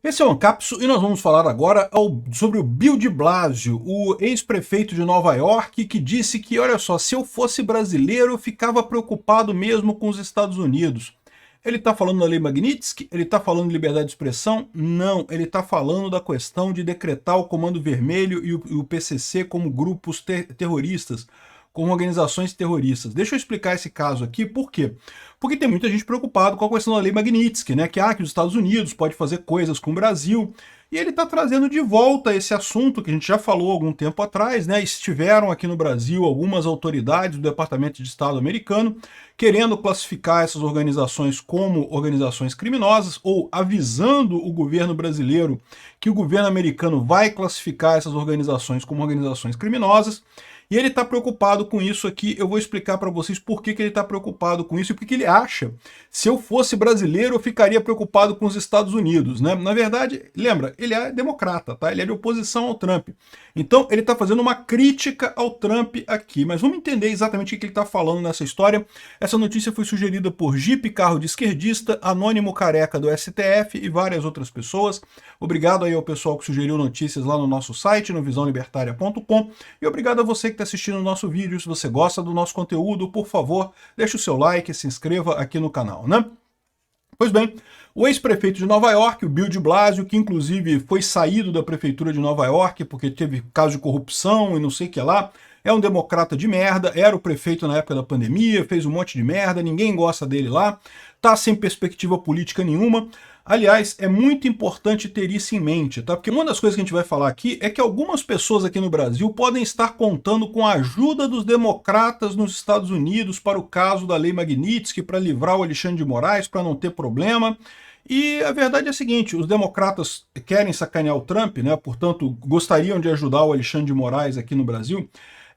Esse é o Ancapso e nós vamos falar agora sobre o Bill de Blasio, o ex-prefeito de Nova York, que disse que, olha só, se eu fosse brasileiro eu ficava preocupado mesmo com os Estados Unidos. Ele está falando da Lei Magnitsky? Ele está falando de liberdade de expressão? Não, ele está falando da questão de decretar o Comando Vermelho e o PCC como grupos terroristas, como organizações terroristas. Deixa eu explicar esse caso aqui, por quê? Porque tem muita gente preocupada com a questão da Lei Magnitsky, né? Que os Estados Unidos pode fazer coisas com o Brasil. E ele está trazendo de volta esse assunto que a gente já falou há algum tempo atrás, né? Estiveram aqui no Brasil algumas autoridades do Departamento de Estado americano querendo classificar essas organizações como organizações criminosas ou avisando o governo brasileiro que o governo americano vai classificar essas organizações como organizações criminosas. E ele está preocupado com isso aqui. Eu vou explicar para vocês por que ele está preocupado com isso e por que ele acha. Se eu fosse brasileiro, eu ficaria preocupado com os Estados Unidos, né? Na verdade, lembra, ele é democrata, tá? Ele é de oposição ao Trump. Então, ele está fazendo uma crítica ao Trump aqui. Mas vamos entender exatamente o que ele está falando nessa história. Essa notícia foi sugerida por Jeep Carro de Esquerdista, Anônimo Careca do STF e várias outras pessoas. Obrigado aí ao pessoal que sugeriu notícias lá no nosso site, no visãolibertaria.com. E obrigado a você que está assistindo o nosso vídeo. Se você gosta do nosso conteúdo, por favor, deixe o seu like e se inscreva aqui no canal, né? Pois bem, o ex-prefeito de Nova York, o Bill de Blasio, que inclusive foi saído da prefeitura de Nova York porque teve caso de corrupção e não sei o que lá, é um democrata de merda, era o prefeito na época da pandemia, fez um monte de merda, ninguém gosta dele lá, tá sem perspectiva política nenhuma. Aliás, é muito importante ter isso em mente, tá? Porque uma das coisas que a gente vai falar aqui é que algumas pessoas aqui no Brasil podem estar contando com a ajuda dos democratas nos Estados Unidos para o caso da Lei Magnitsky, para livrar o Alexandre de Moraes, para não ter problema. E a verdade é a seguinte, os democratas querem sacanear o Trump, né? Portanto, gostariam de ajudar o Alexandre de Moraes aqui no Brasil.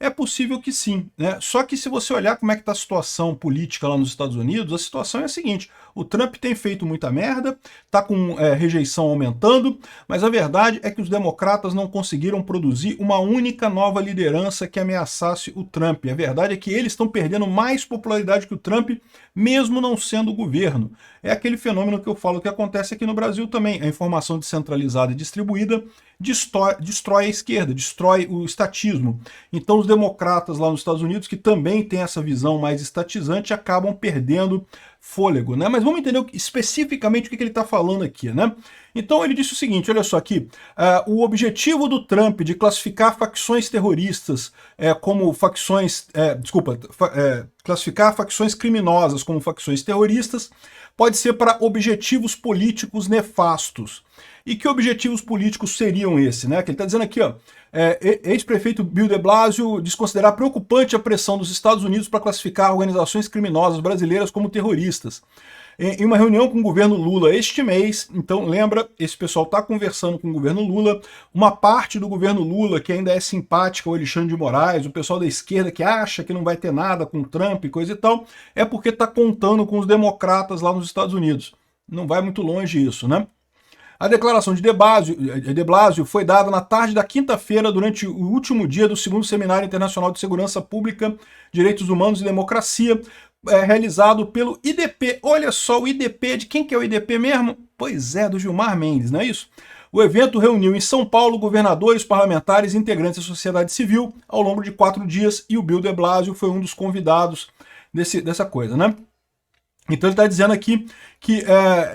É possível que sim, né? Só que se você olhar como é que está a situação política lá nos Estados Unidos, a situação é a seguinte, o Trump tem feito muita merda, está com rejeição aumentando, mas a verdade é que os democratas não conseguiram produzir uma única nova liderança que ameaçasse o Trump. A verdade é que eles estão perdendo mais popularidade que o Trump, mesmo não sendo o governo. É aquele fenômeno que eu falo que acontece aqui no Brasil também. A informação descentralizada e distribuída destrói a esquerda, destrói o estatismo. Então os democratas lá nos Estados Unidos, que também têm essa visão mais estatizante, acabam perdendo fôlego, né? Mas vamos entender especificamente o que ele está falando aqui, né? Então ele disse o seguinte, olha só aqui, o objetivo do Trump de classificar facções terroristas como facções, classificar facções criminosas como facções terroristas pode ser para objetivos políticos nefastos. E que objetivos políticos seriam esses, né? Que ele está dizendo aqui, ó, ex-prefeito Bill de Blasio diz considerar preocupante a pressão dos Estados Unidos para classificar organizações criminosas brasileiras como terroristas. Em uma reunião com o governo Lula este mês, então lembra, esse pessoal está conversando com o governo Lula, uma parte do governo Lula que ainda é simpática ao Alexandre de Moraes, o pessoal da esquerda que acha que não vai ter nada com Trump e coisa e tal, é porque está contando com os democratas lá nos Estados Unidos. Não vai muito longe isso, né? A declaração de Blasio foi dada na tarde da quinta-feira, durante o último dia do segundo Seminário Internacional de Segurança Pública, Direitos Humanos e Democracia, realizado pelo IDP. Olha só, o IDP, de quem que é o IDP mesmo? Pois é, do Gilmar Mendes, não é isso? O evento reuniu em São Paulo governadores, parlamentares e integrantes da sociedade civil ao longo de 4 dias, e o Bill de Blasio foi um dos convidados dessa coisa, né? Então ele está dizendo aqui que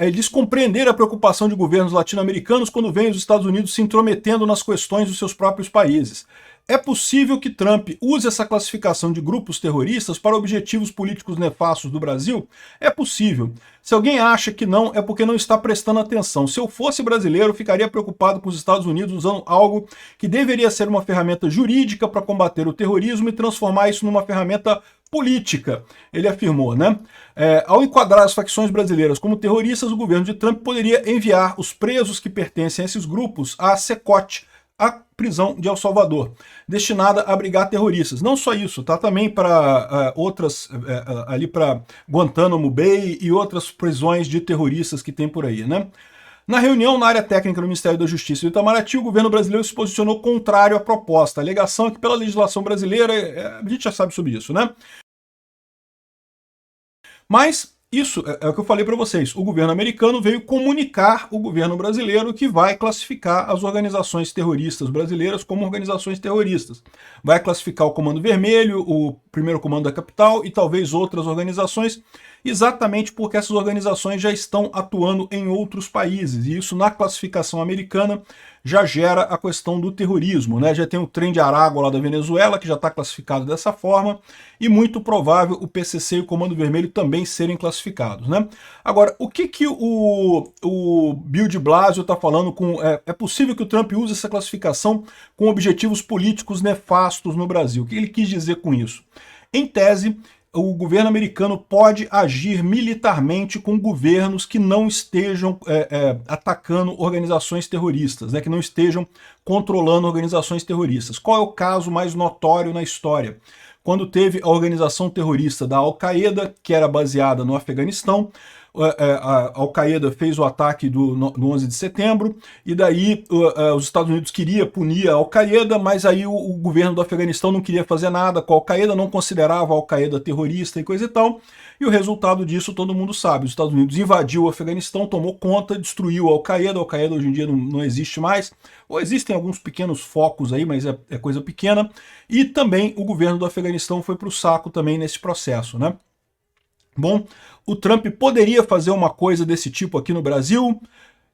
eles compreenderam a preocupação de governos latino-americanos quando vêm os Estados Unidos se intrometendo nas questões dos seus próprios países. É possível que Trump use essa classificação de grupos terroristas para objetivos políticos nefastos do Brasil? É possível. Se alguém acha que não, é porque não está prestando atenção. Se eu fosse brasileiro, eu ficaria preocupado com os Estados Unidos usando algo que deveria ser uma ferramenta jurídica para combater o terrorismo e transformar isso numa ferramenta política, ele afirmou, né? Ao enquadrar as facções brasileiras como terroristas, o governo de Trump poderia enviar os presos que pertencem a esses grupos à CECOT, a prisão de El Salvador, destinada a abrigar terroristas. Não só isso, tá? Também para outras, ali para Guantánamo Bay e outras prisões de terroristas que tem por aí, né? Na reunião na área técnica do Ministério da Justiça do Itamaraty, o governo brasileiro se posicionou contrário à proposta. A alegação é que pela legislação brasileira, a gente já sabe sobre isso, né? Mas isso é o que eu falei para vocês. O governo americano veio comunicar o governo brasileiro que vai classificar as organizações terroristas brasileiras como organizações terroristas. Vai classificar o Comando Vermelho, o Primeiro Comando da Capital e talvez outras organizações, exatamente porque essas organizações já estão atuando em outros países. E isso, na classificação americana, já gera a questão do terrorismo, né? Já tem o trem de Aragua lá da Venezuela, que já está classificado dessa forma, e muito provável o PCC e o Comando Vermelho também serem classificados, né? Agora, o que o Bill de Blasio está falando com... É possível que o Trump use essa classificação com objetivos políticos nefastos no Brasil. O que ele quis dizer com isso? Em tese, o governo americano pode agir militarmente com governos que não estejam atacando organizações terroristas, né, que não estejam controlando organizações terroristas. Qual é o caso mais notório na história? Quando teve a organização terrorista da Al-Qaeda, que era baseada no Afeganistão, a Al-Qaeda fez o ataque no 11 de setembro, e daí os Estados Unidos queria punir a Al-Qaeda, mas aí o governo do Afeganistão não queria fazer nada com a Al-Qaeda, não considerava a Al-Qaeda terrorista e coisa e tal, e o resultado disso todo mundo sabe. Os Estados Unidos invadiu o Afeganistão, tomou conta, destruiu a Al-Qaeda. A Al-Qaeda hoje em dia não existe mais, ou existem alguns pequenos focos aí, mas é coisa pequena, e também o governo do Afeganistão foi para o saco também nesse processo, né? Bom, o Trump poderia fazer uma coisa desse tipo aqui no Brasil?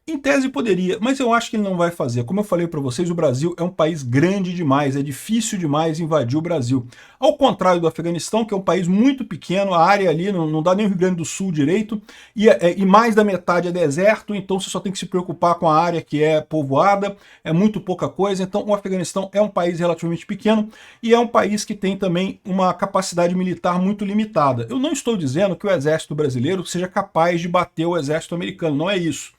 Em tese poderia, mas eu acho que ele não vai fazer. Como eu falei para vocês, o Brasil é um país grande demais, é difícil demais invadir o Brasil. Ao contrário do Afeganistão, que é um país muito pequeno, a área ali não dá nem o Rio Grande do Sul direito, e mais da metade é deserto, então você só tem que se preocupar com a área que é povoada, é muito pouca coisa. Então o Afeganistão é um país relativamente pequeno e é um país que tem também uma capacidade militar muito limitada. Eu não estou dizendo que o exército brasileiro seja capaz de bater o exército americano, não é isso.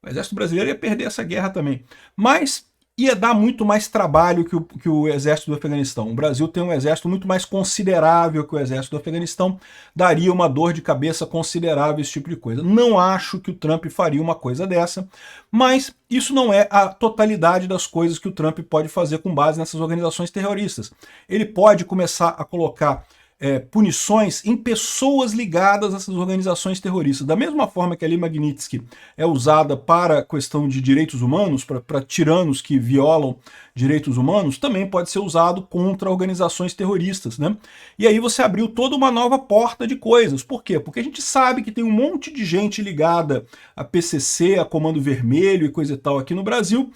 O exército brasileiro ia perder essa guerra também. Mas ia dar muito mais trabalho que o exército do Afeganistão. O Brasil tem um exército muito mais considerável que o exército do Afeganistão. Daria uma dor de cabeça considerável esse tipo de coisa. Não acho que o Trump faria uma coisa dessa, mas isso não é a totalidade das coisas que o Trump pode fazer com base nessas organizações terroristas. Ele pode começar a colocar punições em pessoas ligadas a essas organizações terroristas. Da mesma forma que a Lei Magnitsky é usada para a questão de direitos humanos, para tiranos que violam direitos humanos, também pode ser usado contra organizações terroristas, né? E aí você abriu toda uma nova porta de coisas. Por quê? Porque a gente sabe que tem um monte de gente ligada a PCC, a Comando Vermelho e coisa e tal aqui no Brasil,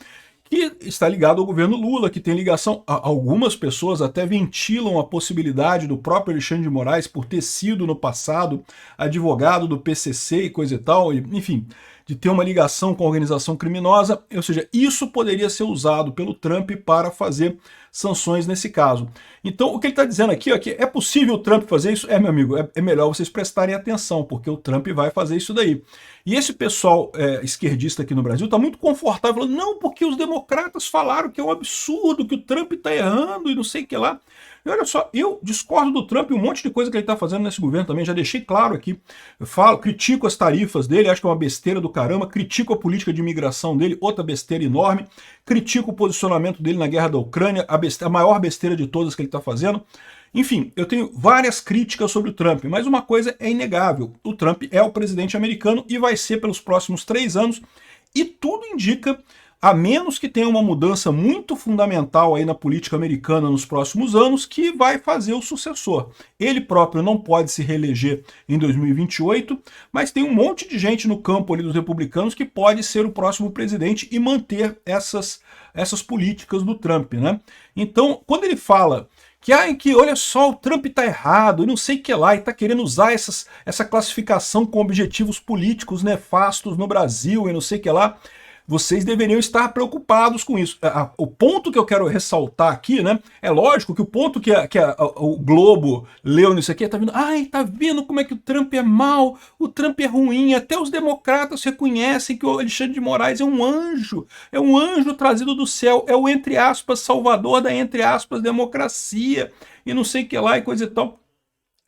que está ligado ao governo Lula, que tem ligação. Algumas pessoas até ventilam a possibilidade do próprio Alexandre de Moraes, por ter sido no passado advogado do PCC e coisa e tal, enfim, de ter uma ligação com a organização criminosa. Ou seja, isso poderia ser usado pelo Trump para fazer sanções nesse caso. Então, o que ele está dizendo aqui é que é possível o Trump fazer isso? Meu amigo, é melhor vocês prestarem atenção, porque o Trump vai fazer isso daí. E esse pessoal esquerdista aqui no Brasil está muito confortável, falando, não, porque os democratas falaram que é um absurdo, que o Trump está errando e não sei o que lá. E olha só, eu discordo do Trump e um monte de coisa que ele está fazendo nesse governo também, já deixei claro aqui. Eu falo, critico as tarifas dele, acho que é uma besteira do caramba, critico a política de imigração dele, outra besteira enorme, critico o posicionamento dele na guerra da Ucrânia, a maior besteira de todas que ele está fazendo. Enfim, eu tenho várias críticas sobre o Trump, mas uma coisa é inegável, o Trump é o presidente americano e vai ser pelos próximos 3 anos, e tudo indica, a menos que tenha uma mudança muito fundamental aí na política americana nos próximos anos, que vai fazer o sucessor. Ele próprio não pode se reeleger em 2028, mas tem um monte de gente no campo ali dos republicanos que pode ser o próximo presidente e manter essas políticas do Trump, né? Então, quando ele fala que olha só, o Trump está errado, e não sei o que lá, e está querendo usar essa classificação com objetivos políticos nefastos no Brasil, e não sei o que lá, vocês deveriam estar preocupados com isso. O ponto que eu quero ressaltar aqui, né, é lógico que o ponto que o Globo leu nisso aqui, tá vendo? Ai, tá vendo como é que o Trump é mau, o Trump é ruim, até os democratas reconhecem que o Alexandre de Moraes é um anjo trazido do céu, é o, entre aspas, salvador da, entre aspas, democracia, e não sei o que lá, e coisa e tal.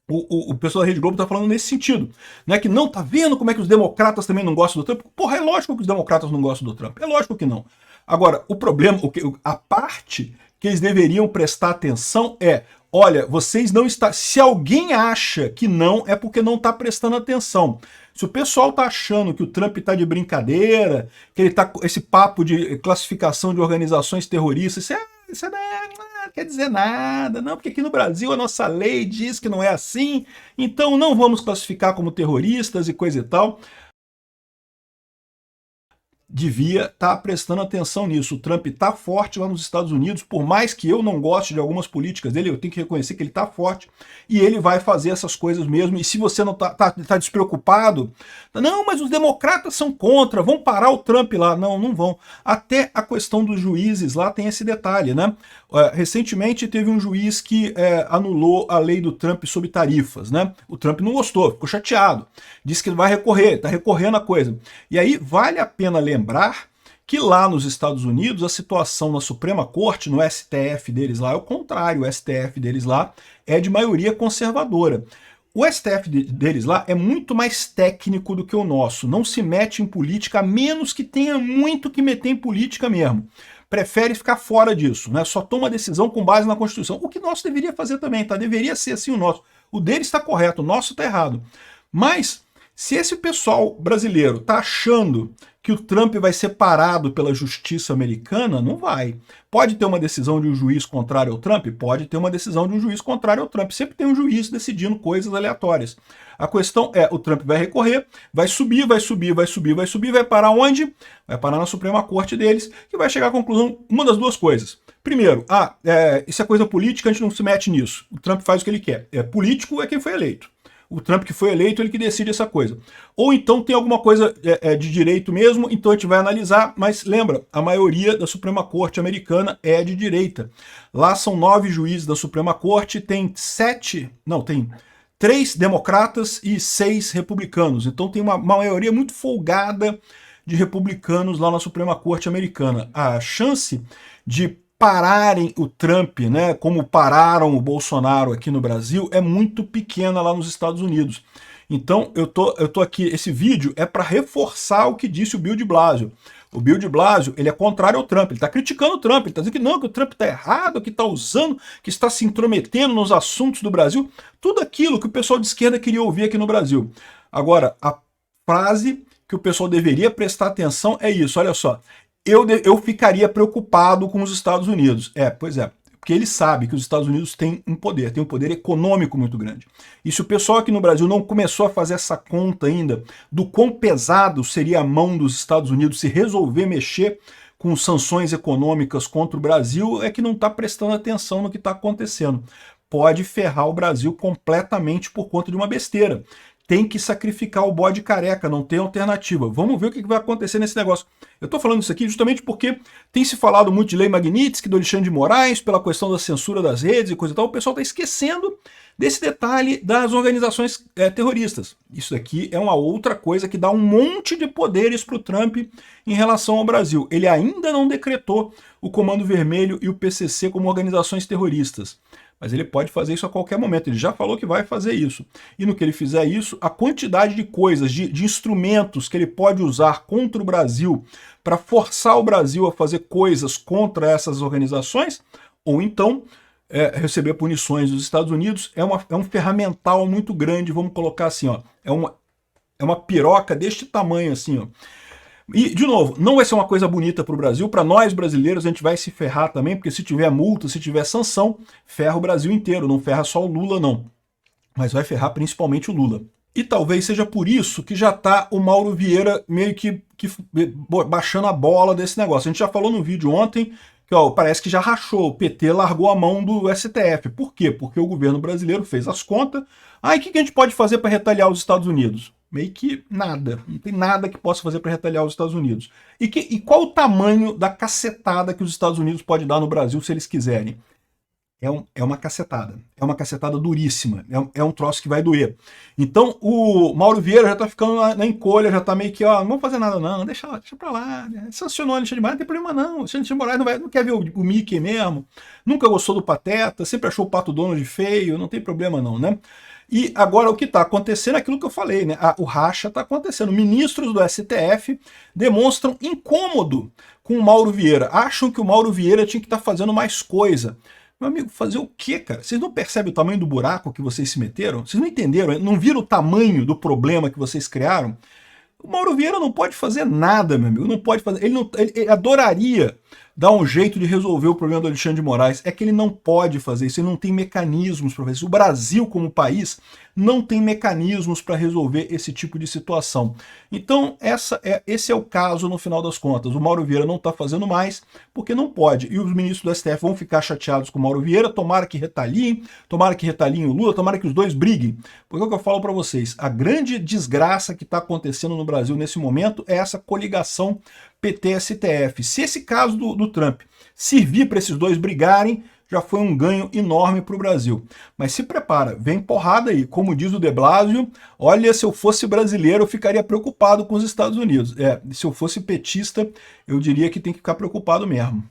O pessoal da Rede Globo tá falando nesse sentido, né? Que não, tá vendo como é que os democratas também não gostam do Trump? Porra, é lógico que os democratas não gostam do Trump, é lógico que não. Agora, o problema, a parte que eles deveriam prestar atenção é, olha, vocês não estão... Se alguém acha que não, é porque não está prestando atenção. Se o pessoal está achando que o Trump está de brincadeira, que ele está com esse papo de classificação de organizações terroristas, isso não quer dizer nada, não, porque aqui no Brasil a nossa lei diz que não é assim, então não vamos classificar como terroristas e coisa e tal. Devia estar prestando atenção nisso. O Trump está forte lá nos Estados Unidos, por mais que eu não goste de algumas políticas dele, eu tenho que reconhecer que ele está forte e ele vai fazer essas coisas mesmo. E se você não tá despreocupado, não, mas os democratas são contra, vão parar o Trump lá. Não, não vão. Até a questão dos juízes lá tem esse detalhe, né? Recentemente teve um juiz que anulou a lei do Trump sobre tarifas, né? O Trump não gostou, ficou chateado, disse que vai recorrer, está recorrendo a coisa. E aí vale a pena lembrar que lá nos Estados Unidos a situação na Suprema Corte, no STF deles lá, é o contrário. O STF deles lá é de maioria conservadora. O STF deles lá é muito mais técnico do que o nosso, não se mete em política, a menos que tenha muito que meter em política mesmo. Prefere ficar fora disso, né? Só toma decisão com base na Constituição. O que o nosso deveria fazer também, tá? Deveria ser assim o nosso. O deles está correto, o nosso está errado. Mas se esse pessoal brasileiro está achando que o Trump vai ser parado pela justiça americana, não vai. Pode ter uma decisão de um juiz contrário ao Trump? Pode ter uma decisão de um juiz contrário ao Trump. Sempre tem um juiz decidindo coisas aleatórias. A questão é, o Trump vai recorrer, vai subir, vai subir, vai subir, vai subir, vai parar onde? Vai parar na Suprema Corte deles, que vai chegar à conclusão, uma das duas coisas. Primeiro, isso é coisa política, a gente não se mete nisso. O Trump faz o que ele quer. Político é quem foi eleito. O Trump que foi eleito, ele que decide essa coisa. Ou então tem alguma coisa de direito mesmo, então a gente vai analisar, mas lembra, a maioria da Suprema Corte americana é de direita. Lá são 9 juízes da Suprema Corte, tem 3 democratas e 6 republicanos. Então tem uma maioria muito folgada de republicanos lá na Suprema Corte americana. A chance de pararem o Trump, né, como pararam o Bolsonaro aqui no Brasil, é muito pequena lá nos Estados Unidos. Então eu tô aqui, esse vídeo é para reforçar o que disse o Bill de Blasio. O Bill de Blasio, ele é contrário ao Trump, ele está criticando o Trump, ele está dizendo que não, que o Trump está errado, que está usando, que está se intrometendo nos assuntos do Brasil, tudo aquilo que o pessoal de esquerda queria ouvir aqui no Brasil. Agora, a frase que o pessoal deveria prestar atenção é isso, olha só. Eu ficaria preocupado com os Estados Unidos. Pois é, porque ele sabe que os Estados Unidos têm um poder econômico muito grande. E se o pessoal aqui no Brasil não começou a fazer essa conta ainda do quão pesado seria a mão dos Estados Unidos se resolver mexer com sanções econômicas contra o Brasil, é que não está prestando atenção no que está acontecendo. Pode ferrar o Brasil completamente por conta de uma besteira. Tem que sacrificar o bode careca, não tem alternativa. Vamos ver o que vai acontecer nesse negócio. Eu estou falando isso aqui justamente porque tem se falado muito de lei Magnitsky, do Alexandre de Moraes, pela questão da censura das redes e coisa e tal. O pessoal está esquecendo desse detalhe das organizações terroristas. Isso daqui é uma outra coisa que dá um monte de poderes para o Trump em relação ao Brasil. Ele ainda não decretou o Comando Vermelho e o PCC como organizações terroristas. Mas ele pode fazer isso a qualquer momento, ele já falou que vai fazer isso. E no que ele fizer isso, a quantidade de coisas, de instrumentos que ele pode usar contra o Brasil para forçar o Brasil a fazer coisas contra essas organizações, ou então receber punições dos Estados Unidos, é um ferramental muito grande, vamos colocar assim, ó, é uma piroca deste tamanho assim, ó. E, de novo, não vai ser uma coisa bonita para o Brasil, para nós brasileiros a gente vai se ferrar também, porque se tiver multa, se tiver sanção, ferra o Brasil inteiro, não ferra só o Lula não, mas vai ferrar principalmente o Lula. E talvez seja por isso que já está o Mauro Vieira meio que baixando a bola desse negócio. A gente já falou no vídeo ontem que parece que já rachou, o PT largou a mão do STF. Por quê? Porque o governo brasileiro fez as contas. E o que a gente pode fazer para retaliar os Estados Unidos? Meio que nada. Não tem nada que possa fazer para retaliar os Estados Unidos. E qual o tamanho da cacetada que os Estados Unidos podem dar no Brasil se eles quiserem? É uma cacetada. É uma cacetada duríssima. É um troço que vai doer. Então o Mauro Vieira já tá ficando na encolha, já tá meio que, não vamos fazer nada não, deixa pra lá. Né? Sancionou o Alexandre de Moraes, não tem problema não. O Alexandre de Moraes não quer ver o Mickey mesmo, nunca gostou do Pateta, sempre achou o Pato Donald feio, não tem problema não, né? E agora o que está acontecendo é aquilo que eu falei, né? O racha está acontecendo. Ministros do STF demonstram incômodo com o Mauro Vieira. Acham que o Mauro Vieira tinha que estar fazendo mais coisa. Meu amigo, fazer o quê, cara? Vocês não percebem o tamanho do buraco que vocês se meteram? Vocês não entenderam? Não viram o tamanho do problema que vocês criaram? O Mauro Vieira não pode fazer nada, meu amigo. Não pode fazer. Ele adoraria dar um jeito de resolver o problema do Alexandre de Moraes. É que ele não pode fazer isso. Ele não tem mecanismos para fazer isso. O Brasil, como país, não tem mecanismos para resolver esse tipo de situação. Então, esse é o caso no final das contas. O Mauro Vieira não está fazendo mais porque não pode. E os ministros do STF vão ficar chateados com o Mauro Vieira. Tomara que retaliem o Lula, tomara que os dois briguem. Porque é o que eu falo para vocês. A grande desgraça que está acontecendo no Brasil nesse momento é essa coligação PT-STF. Se esse caso do Trump servir para esses dois brigarem, já foi um ganho enorme para o Brasil. Mas se prepara, vem porrada aí. Como diz o De Blasio, olha, se eu fosse brasileiro, eu ficaria preocupado com os Estados Unidos. Se eu fosse petista, eu diria que tem que ficar preocupado mesmo.